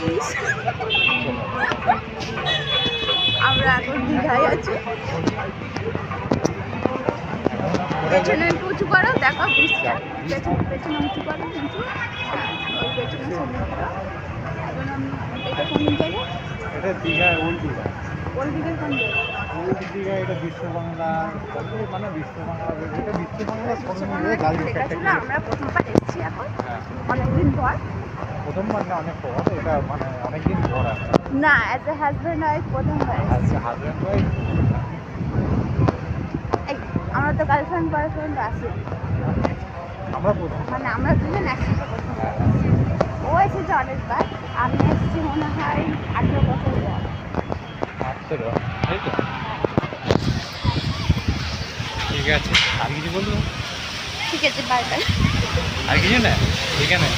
Please. আমরা এখন দীঘায় আছি। পেছনে একটু উঁচু করো, দেখো বৃষ্টিটা। পেছনে উঁচু করো, উঁচু। ওই পেছনে সমুদ্র। এখন এটা কোন জায়গা? এটা দীঘা, ওল্ড দীঘা। ওল্ড দীঘার কোন জায়গা? ওল্ড দীঘা এটা বিশ্ব বাংলা, মানে বিশ্ব বাংলা, এটা বিশ্ব বাংলা লেখা ছিল। আমরা প্রথমবার এসেছি এখন, অনেকদিন পর। প্রথমবার না, অনেক পর। এটা মানে অনেকদিন পর আছে না, অ্যাজ এ হাজব্যান্ড ওয়াইফ প্রথমবার এসেছি। Husband wife. এই আমরা তো গার্লফ্রেন্ড বয়ফ্রেন্ড আছি, আমরা প্রথম, মানে আমরা দুজন একসাথে প্রথমবার এসেছি। ও এসেছে অনেকবার, আমি এসেছি মনে হয় 18 বছর পর। তাই তো। ঠিক আছে, আর কিছু বলবো? ঠিক আছে, বাই বাই। আর কিছু না, এখানে